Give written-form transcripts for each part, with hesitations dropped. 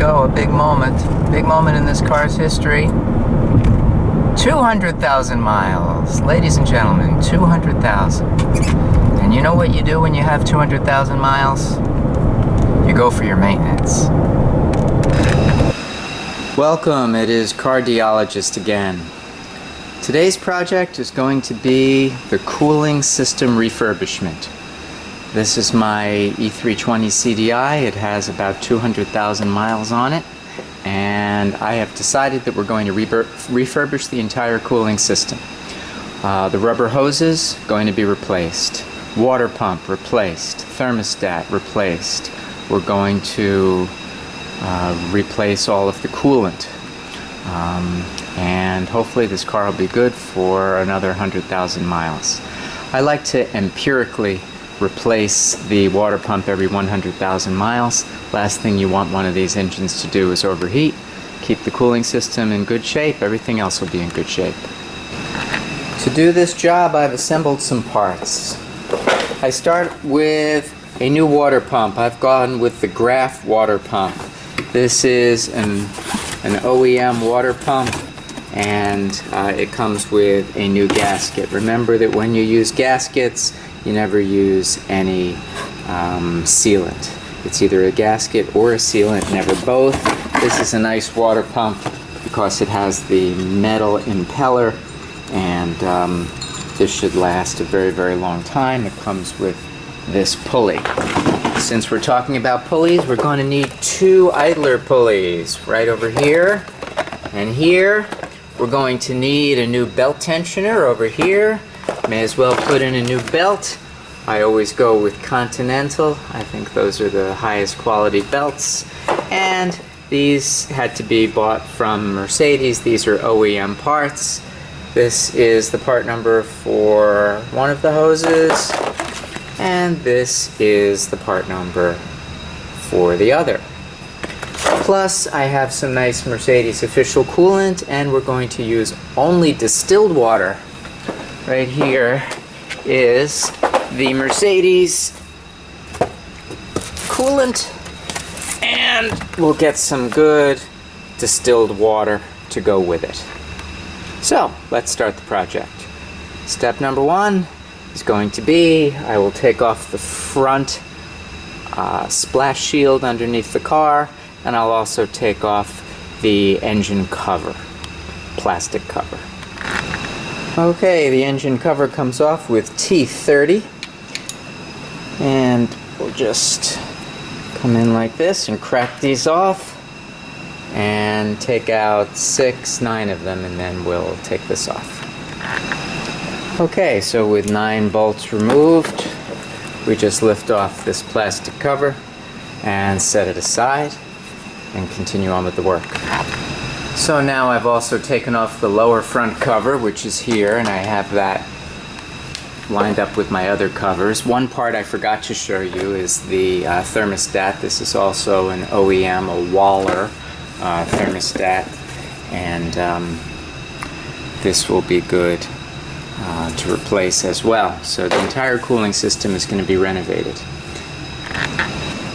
go, a big moment in this car's history. 200,000 miles, ladies and gentlemen, 200,000. And you know what you do when you have 200,000 miles? You go for your maintenance. Welcome, it is Cardiologist again. Today's project is going to be the cooling system refurbishment. This is my E320 CDI. It has about 200,000 miles on it, and I have decided that we're going to refurbish the entire cooling system. The rubber hoses going to be replaced, water pump replaced, thermostat replaced. We're going to replace all of the coolant, and hopefully this car will be good for another 100,000 miles. I like to empirically replace the water pump every 100,000 miles. Last thing you want one of these engines to do is overheat. Keep the cooling system in good shape, everything else will be in good shape. To do this job, I've assembled some parts. I start with a new water pump. I've gone with the Graf water pump. This is an OEM water pump, and it comes with a new gasket. Remember that when you use gaskets, you never use any sealant. It's either a gasket or a sealant, never both. This is a nice water pump because it has the metal impeller, and this should last a very, very long time. It comes with this pulley. Since we're talking about pulleys, we're going to need two idler pulleys right over here and here. We're going to need a new belt tensioner over here. May as well put in a new belt. I always go with Continental. I think those are the highest quality belts. And these had to be bought from Mercedes. These are OEM parts. This is the part number for one of the hoses, and this is the part number for the other. Plus, I have some nice Mercedes official coolant, and we're going to use only distilled water. Right here is the Mercedes coolant, and we'll get some good distilled water to go with it. So, let's start the project. Step number one is going to be, I will take off the front splash shield underneath the car, and I'll also take off the engine cover, plastic cover. Okay, the engine cover comes off with T30, and we'll just come in like this and crack these off and take out 9 of them, and then we'll take this off. Okay, so with 9 bolts removed, we just lift off this plastic cover and set it aside and continue on with the work. So now I've also taken off the lower front cover, which is here, and I have that lined up with my other covers. One part I forgot to show you is the thermostat. This is also an OEM, a Waller thermostat, and this will be good to replace as well. So the entire cooling system is going to be renovated.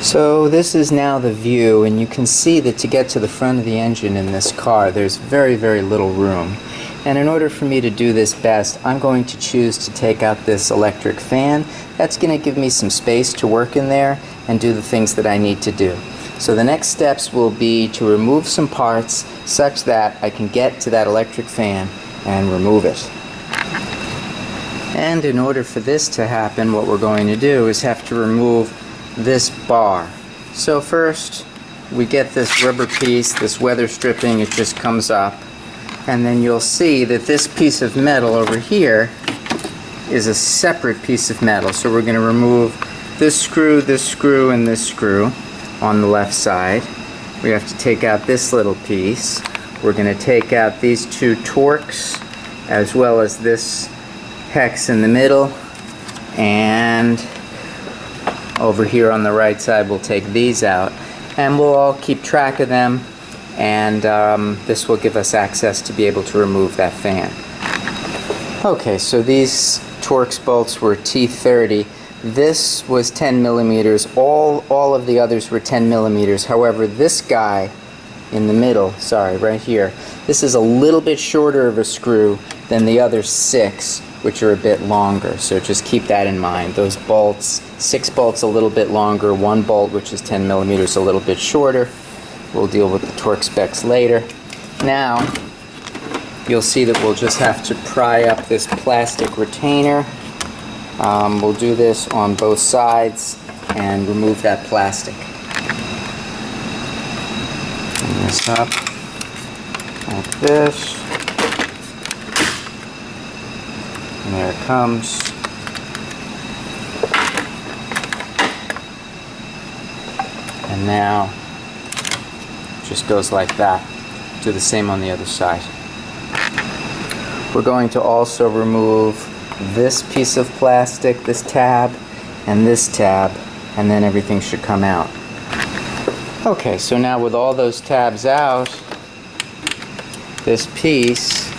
So this is now the view, and you can see that to get to the front of the engine in this car, there's very, very little room. And in order for me to do this best, I'm going to choose to take out this electric fan. That's going to give me some space to work in there and do the things that I need to do. So the next steps will be to remove some parts such that I can get to that electric fan and remove it. And in order for this to happen, what we're going to do is have to remove this bar. So first we get this rubber piece, this weather stripping, it just comes up, and then you'll see that this piece of metal over here is a separate piece of metal. So we're going to remove this screw, and this screw on the left side. We have to take out this little piece. We're going to take out these 2 Torx, as well as this hex in the middle, and over here on the right side we'll take these out, and we'll all keep track of them, and this will give us access to be able to remove that fan. Okay, so these Torx bolts were T30. this was 10 millimeters. All of the others were 10 millimeters. However, this guy in the middle, sorry, right here, this is a little bit shorter of a screw than the other 6, which are a bit longer. So just keep that in mind. Those bolts, 6 bolts a little bit longer, 1 bolt, which is 10 millimeters, a little bit shorter. We'll deal with the torque specs later. Now, you'll see that we'll just have to pry up this plastic retainer. We'll do this on both sides and remove that plastic. Bring this up like this. And there it comes. And now, just goes like that. Do the same on the other side. We're going to also remove this piece of plastic, this tab, and this tab, and then everything should come out. Okay, so now with all those tabs out, this piece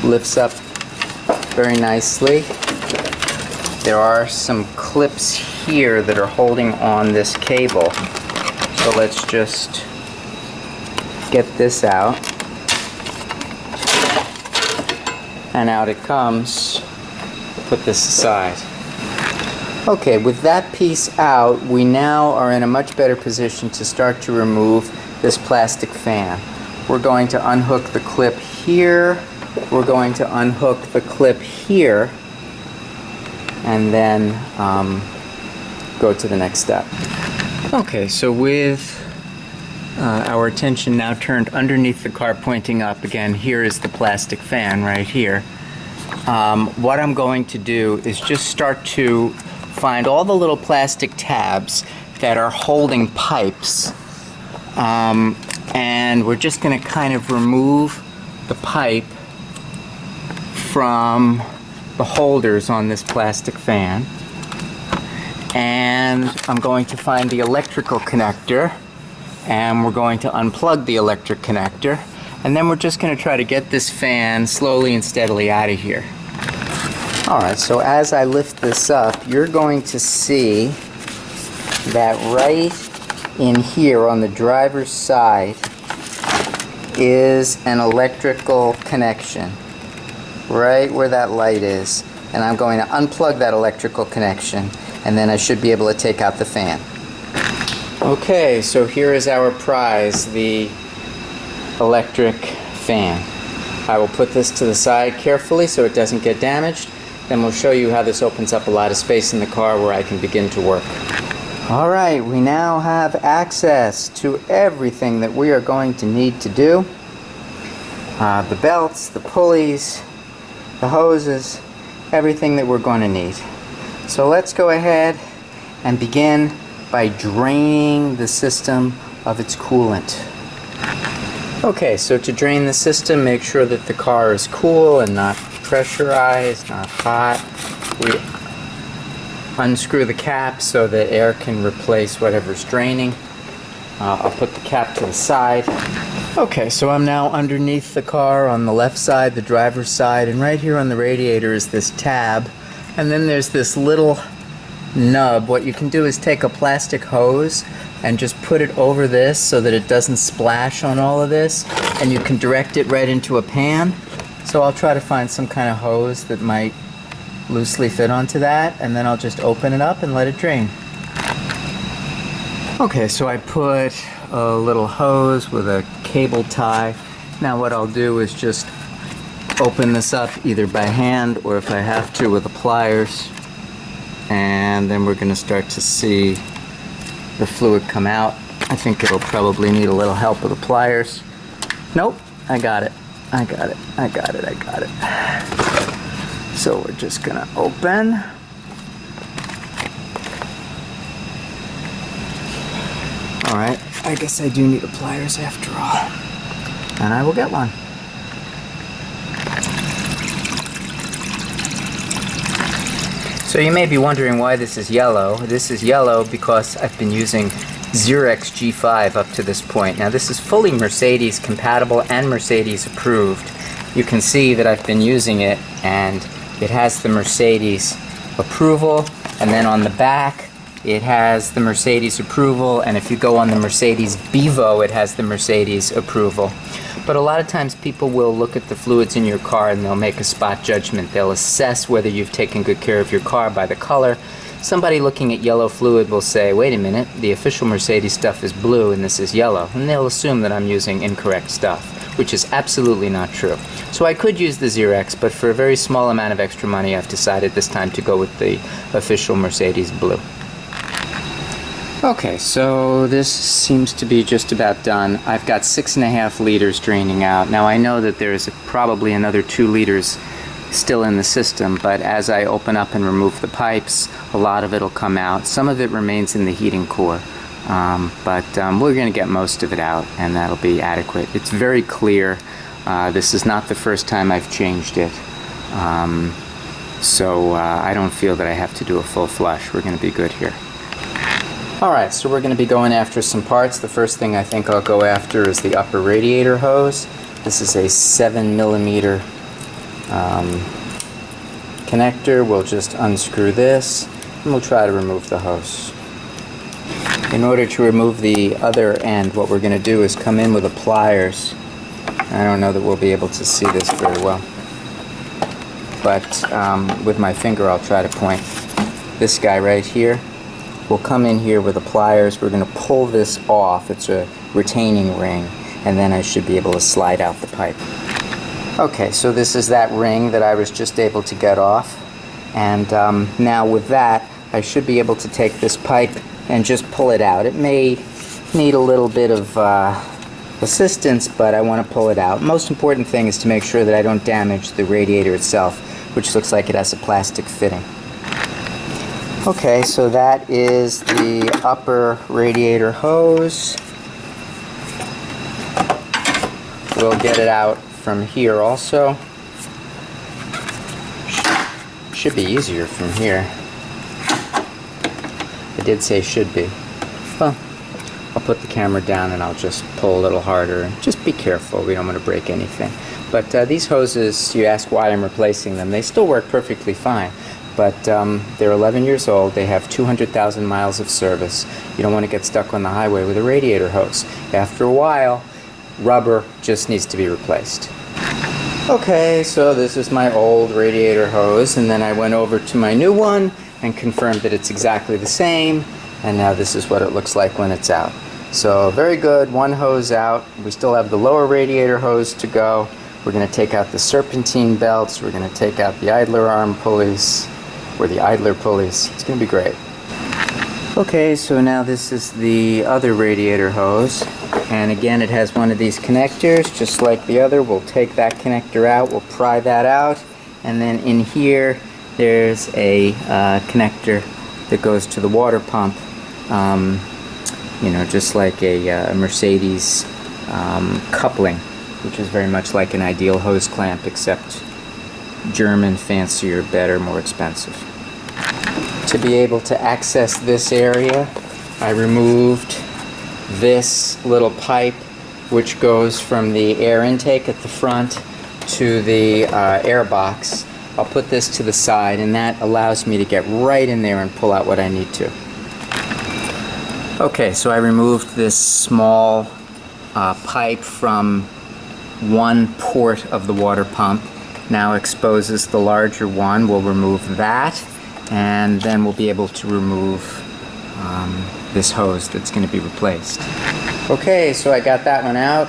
lifts up very nicely. There are some clips here that are holding on this cable. So let's just get this out. And out it comes. Put this aside. Okay, with that piece out, we now are in a much better position to start to remove this plastic fan. We're going to unhook the clip here. We're going to unhook the clip here. And then go to the next step. Okay, so with our attention now turned underneath the car pointing up, again, here is the plastic fan right here. What I'm going to do is just start to find all the little plastic tabs that are holding pipes, and we're just going to kind of remove the pipe from the holders on this plastic fan. And I'm going to find the electrical connector, and we're going to unplug the electric connector, and then we're just going to try to get this fan slowly and steadily out of here. Alright, so as I lift this up, you're going to see that right in here on the driver's side is an electrical connection, right where that light is. And I'm going to unplug that electrical connection, and then I should be able to take out the fan. Okay, so here is our prize, the electric fan. I will put this to the side carefully so it doesn't get damaged. Then we'll show you how this opens up a lot of space in the car where I can begin to work. Alright, we now have access to everything that we are going to need to do. The belts, the pulleys, the hoses, everything that we're going to need. So let's go ahead and begin by draining the system of its coolant. Okay, so to drain the system, make sure that the car is cool and not pressurized, not hot. We unscrew the cap so that air can replace whatever's draining. I'll put the cap to the side. Okay, so I'm now underneath the car on the left side, the driver's side, and right here on the radiator is this tab. And then there's this little nub. What you can do is take a plastic hose and just put it over this so that it doesn't splash on all of this, and you can direct it right into a pan. So I'll try to find some kind of hose that might loosely fit onto that, and then I'll just open it up and let it drain. Okay, so I put a little hose with a cable tie. Now what I'll do is just open this up either by hand or if I have to with the pliers, and then we're going to start to see the fluid come out. I think it'll probably need a little help with the pliers. Nope, I got it. I got it. I got it. I got it. So we're just going to open. Alright, I guess I do need a pliers after all. And I will get one. So you may be wondering why this is yellow. This is yellow because I've been using Xerox G5 up to this point. Now this is fully Mercedes compatible and Mercedes approved. You can see that I've been using it and it has the Mercedes approval And then on the back, it has the Mercedes approval, and if you go on the Mercedes Bevo, it has the Mercedes approval. But a lot of times people will look at the fluids in your car and they'll make a spot judgment. They'll assess whether you've taken good care of your car by the color. Somebody looking at yellow fluid will say, wait a minute, the official Mercedes stuff is blue and this is yellow. And they'll assume that I'm using incorrect stuff, which is absolutely not true. So I could use the Xerox, but for a very small amount of extra money, I've decided this time to go with the official Mercedes blue. Okay, so this seems to be just about done. I've got 6.5 liters draining out. Now I know that there's probably another 2 liters still in the system, but as I open up and remove the pipes, a lot of it will come out. Some of it remains in the heating core, but we're going to get most of it out, and that'll be adequate. It's very clear. This is not the first time I've changed it, so I don't feel that I have to do a full flush. We're going to be good here. Alright, so we're going to be going after some parts. The first thing I think I'll go after is the upper radiator hose. This is a 7mm connector. We'll just unscrew this and we'll try to remove the hose. In order to remove the other end, what we're going to do is come in with the pliers. I don't know that we'll be able to see this very well, but with my finger I'll try to point. This guy right here. We'll come in here with the pliers. We're going to pull this off. It's a retaining ring, and then I should be able to slide out the pipe. Okay, so this is that ring that I was just able to get off, and now with that I should be able to take this pipe and just pull it out. It may need a little bit of assistance, but I want to pull it out. Most important thing is to make sure that I don't damage the radiator itself, which looks like it has a plastic fitting. Okay, so that is the upper radiator hose. We'll get it out from here also. Should be easier from here. I did say should be. Well, I'll put the camera down and I'll just pull a little harder. Just be careful, we don't want to break anything. But these hoses, you ask why I'm replacing them, they still work perfectly fine. But they're 11 years old, they have 200,000 miles of service. You don't want to get stuck on the highway with a radiator hose. After a while, rubber just needs to be replaced. Okay, so this is my old radiator hose, and then I went over to my new one and confirmed that it's exactly the same, and now this is what it looks like when it's out. So very good, one hose out. We still have the lower radiator hose to go. We're going to take out the serpentine belts, we're going to take out the idler arm pulleys, or the idler pulleys. It's going to be great. Okay, so now this is the other radiator hose, and again it has one of these connectors just like the other. We'll take that connector out, we'll pry that out, and then in here there's a connector that goes to the water pump, you know, just like a Mercedes coupling, which is very much like an ideal hose clamp, except German, fancier, better, more expensive. To be able to access this area, I removed this little pipe which goes from the air intake at the front to the air box. I'll put this to the side, and that allows me to get right in there and pull out what I need to. Okay, so I removed this small pipe from one port of the water pump. Now exposes the larger one. We'll remove that, and then we'll be able to remove this hose that's going to be replaced. Okay, so I got that one out,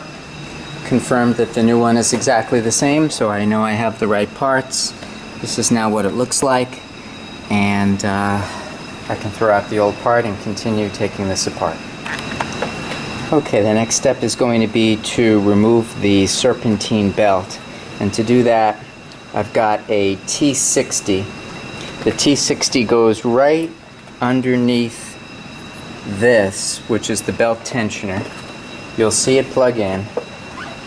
confirmed that the new one is exactly the same, so I know I have the right parts. This is now what it looks like, and I can throw out the old part and continue taking this apart. Okay, the next step is going to be to remove the serpentine belt, and to do that I've got a T60. The T60 goes right underneath this, which is the belt tensioner. You'll see it plug in.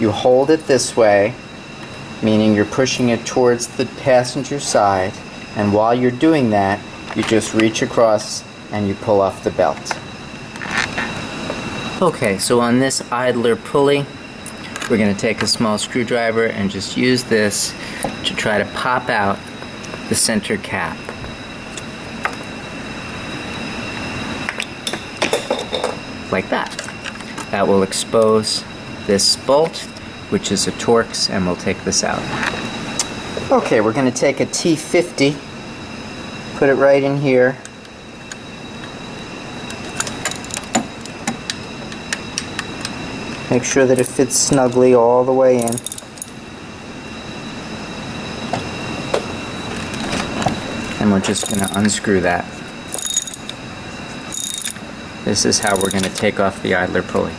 You hold it this way, meaning you're pushing it towards the passenger side, and while you're doing that, you just reach across and you pull off the belt. Okay, so on this idler pulley, we're going to take a small screwdriver and just use this to try to pop out the center cap. like that. That will expose this bolt, which is a Torx, and we'll take this out. Okay, we're going to take a T50, put it right in here. Make sure that it fits snugly all the way in. And we're just going to unscrew that. This is how we're going to take off the idler pulley.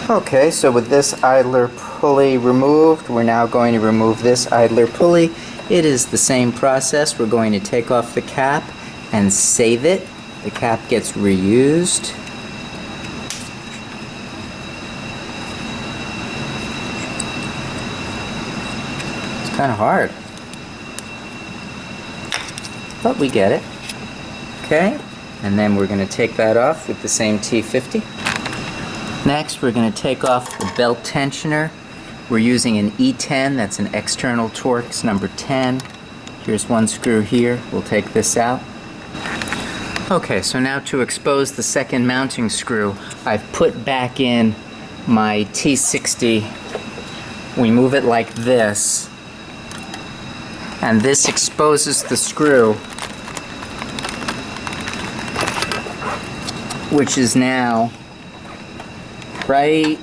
Okay, so with this idler pulley removed, we're now going to remove this idler pulley. It is the same process. We're going to take off the cap and save it. The cap gets reused. It's kind of hard, but we get it. Okay, and then we're going to take that off with the same T50. Next, we're going to take off the belt tensioner. We're using an E10, that's an external Torx number 10. Here's one screw here. We'll take this out. Okay, so now to expose the second mounting screw, I've put back in my T60. We move it like this, and this exposes the screw, which is now right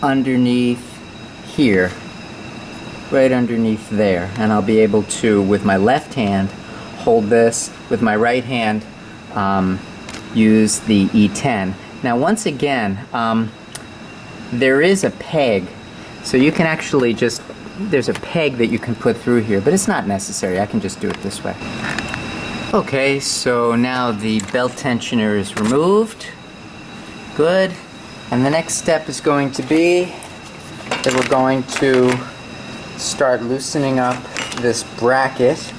underneath here, right underneath there, and I'll be able to, with my left hand, hold this, with my right hand use the E10. Now once again, there is a peg, so you can actually just, there's a peg that you can put through here, but it's not necessary. I can just do it this way. Okay, so now the belt tensioner is removed. Good. And the next step is going to be that we're going to start loosening up this bracket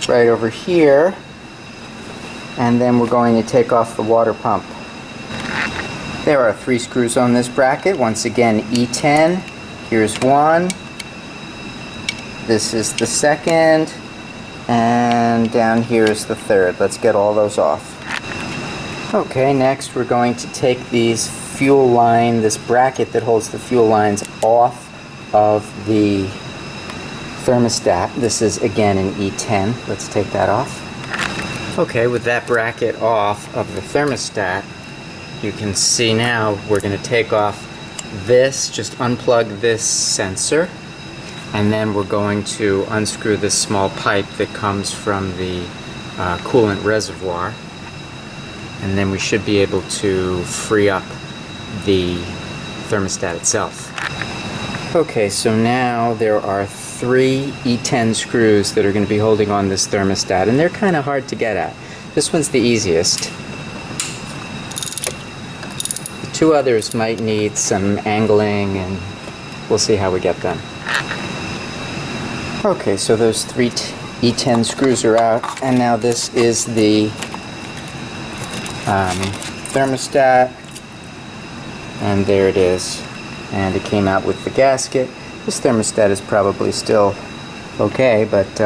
right over here, and then we're going to take off the water pump. There are 3 screws on this bracket. Once again, E10. Here's one. This is the second. And down here is the third. Let's get all those off. Okay, next we're going to take these fuel line, this bracket that holds the fuel lines off of the thermostat. This is again an E10. Let's take that off. Okay, with that bracket off of the thermostat, you can see now we're going to take off this, just unplug this sensor, and then we're going to unscrew this small pipe that comes from the coolant reservoir, and then we should be able to free up the thermostat itself. Okay, so now there are 3 E10 screws that are going to be holding on this thermostat, and they're kind of hard to get at. This one's the easiest. The 2 others might need some angling, and we'll see how we get them. Okay, so those 3 E10 screws are out, and now this is the thermostat, and there it is, and it came out with the gasket. This thermostat is probably still okay, but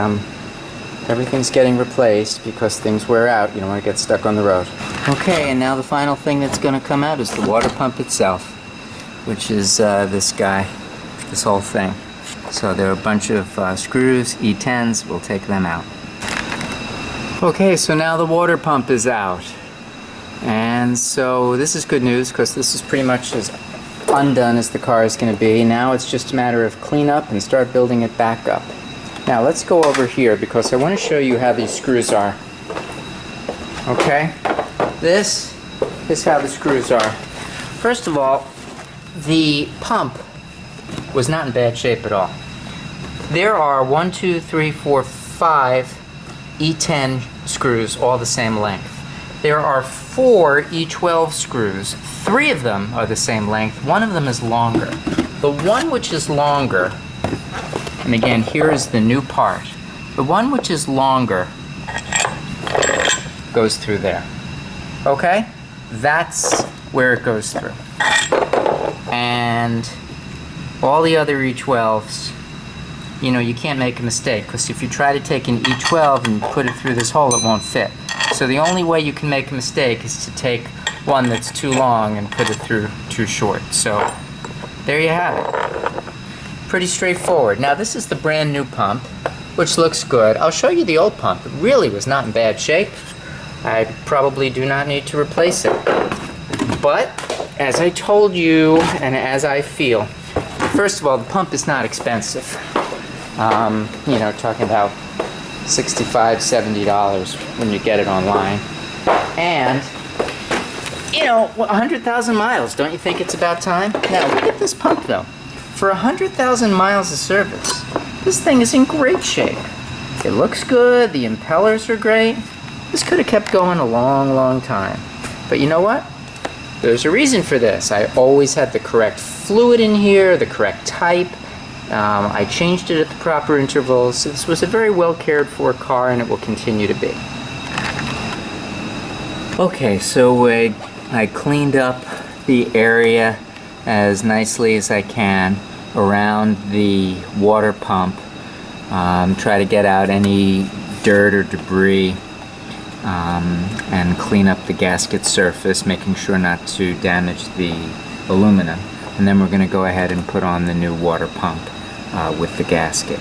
everything's getting replaced because things wear out. You don't want to get stuck on the road. Okay, and now the final thing that's going to come out is the water pump itself, which is this guy, this whole thing. So there are a bunch of screws, E10s, we'll take them out. Okay, so now the water pump is out. And so this is good news because this is pretty much as undone as the car is going to be. Now it's just a matter of clean up and start building it back up. Now let's go over here because I want to show you how these screws are. Okay? This is how the screws are. First of all, the pump was not in bad shape at all. There are 1, 2, 3, 4, 5 E10 screws all the same length. There are 4 E12 screws. 3 of them are the same length. 1 of them is longer. The one which is longer, and again, here is the new part. The one which is longer goes through there. Okay? That's where it goes through. And all the other E12s, you know, you can't make a mistake, because if you try to take an E12 and put it through this hole, it won't fit. So the only way you can make a mistake is to take one that's too long and put it through too short. So there you have it. Pretty straightforward. Now this is the brand new pump, which looks good. I'll show you the old pump. It really was not in bad shape. I probably do not need to replace it. But as I told you, and as I feel, first of all, the pump is not expensive. You know, talking about $65, $70 when you get it online. And, you know, 100,000 miles, don't you think it's about time? Now, look at this pump, though. For 100,000 miles of service, this thing is in great shape. It looks good, the impellers are great. This could have kept going a long, long time. But you know what? There's a reason for this. I always had the correct fluid in here, the correct type. I changed it at the proper intervals. This was a very well cared for car, and it will continue to be. Okay, so I cleaned up the area as nicely as I can around the water pump. Try to get out any dirt or debris and clean up the gasket surface, making sure not to damage the aluminum. And then we're going to go ahead and put on the new water pump with the gasket.